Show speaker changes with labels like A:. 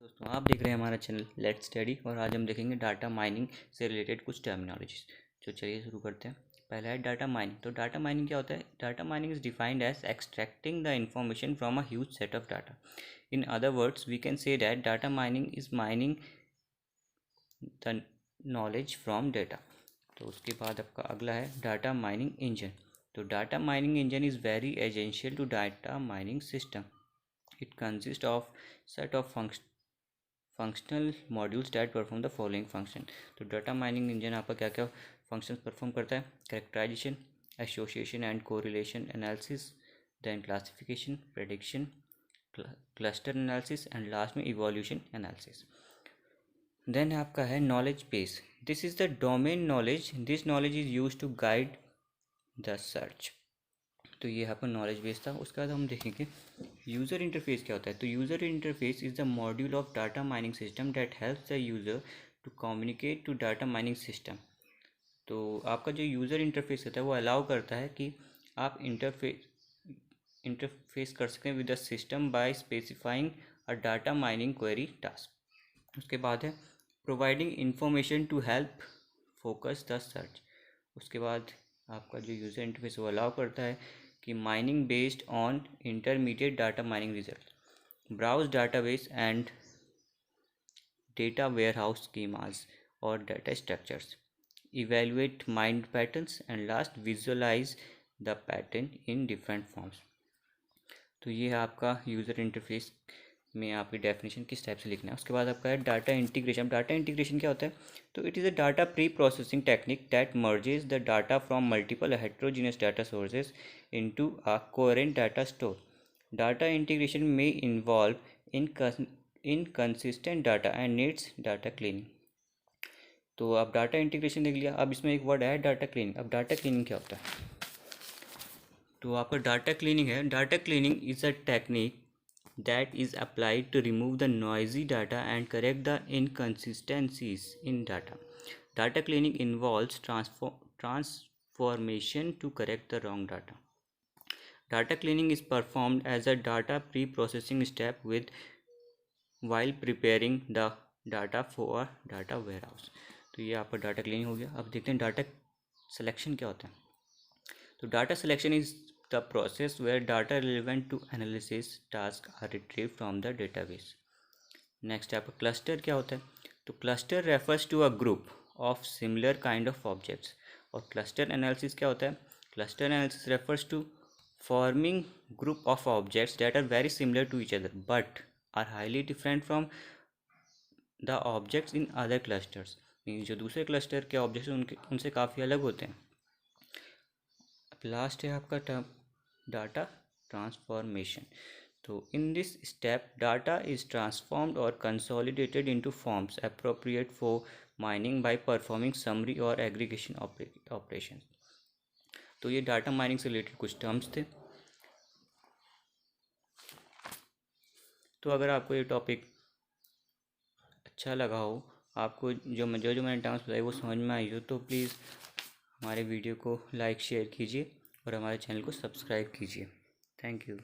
A: दोस्तों आप देख रहे हैं हमारा चैनल लेट्स स्टडी और आज हम देखेंगे डाटा माइनिंग से रिलेटेड कुछ टर्मिनोलॉजीज। तो चलिए शुरू करते हैं। पहला है डाटा माइनिंग। तो डाटा माइनिंग क्या होता है? Data mining is defined as extracting the information from a huge set of data. In other words we can say that data mining is mining the knowledge from data. तो उसके बाद आपका अगला है data mining engine. तो data mining engine is very essential to data mining system. It consists of set of functional modules that perform the following function. तो data mining engine आपका क्या क्या फंक्शंस परफॉर्म करता है? Characterisation, association and correlation analysis, then classification, prediction, cluster analysis and last में evolution analysis. Then आपका है knowledge base. This is the domain knowledge. This knowledge is use to guide the search. तो ये यहाँ पर knowledge base था. उसके बाद हम देखेंगे यूज़र इंटरफेस क्या होता है. तो user interface is the module of data mining system that helps the user to communicate to data mining system. तो आपका जो यूज़र इंटरफेस होता है वो अलाउ करता है कि आप इंटरफेस कर सकें with the system by specifying a data mining query task. उसके बाद है providing information to help focus the search. उसके बाद आपका जो यूज़र इंटरफेस वो अलाउ करता है कि mining based on intermediate data mining result, browse database and data warehouse schemas और data structures, evaluate mined patterns and last visualise the patterns in different forms. तो ये है आपका यूज़र इंटरफेस में आपकी डेफिनेशन किस टाइप से लिखना है. उसके बाद आपका है डाटा इंटीग्रेशन. डाटा इंटीग्रेशन क्या होता है? तो it is a data pre processing technique that merges the data from multiple heterogeneous data sources into a coherent data store. Data integration में involve inconsistent data and needs data cleaning. तो अब data integration देख लिया. अब इसमें एक word है data cleaning. अब डाटा क्लीनिंग क्या होता है? तो आपका डाटा क्लीनिंग है. Data cleaning is a technique that is applied to remove the noisy data and correct the inconsistencies in data. Data cleaning involves transformation to correct the wrong data. Data cleaning is performed as a data pre-processing step while preparing the data for data warehouse. तो ये आपका data cleaning हो गया. अब देखते हैं data selection क्या होता है. तो data selection is the process where data relevant to analysis tasks are retrieved from the database. Next आपका cluster क्या होता है? तो cluster refers to a group of similar kind of objects. और cluster analysis क्या होता है? Cluster analysis refers to forming group of objects that are very similar to each other but are highly different from the objects in other clusters. जो दूसरे cluster के objects हैं उनसे काफ़ी अलग होते हैं. लास्ट है आपका टर्म डाटा ट्रांसफॉर्मेशन. तो in this step data is transformed और consolidated into forms appropriate for mining by performing summary और एग्रीगेशन ऑपरेशन. तो ये डाटा माइनिंग से रिलेटेड कुछ टर्म्स थे. तो अगर आपको ये टॉपिक अच्छा लगा हो, आपको जो मैंने टर्म्स बताए वो समझ में आई हो, तो प्लीज़ हमारे वीडियो को लाइक शेयर कीजिए और हमारे चैनल को सब्सक्राइब कीजिए. Thank you.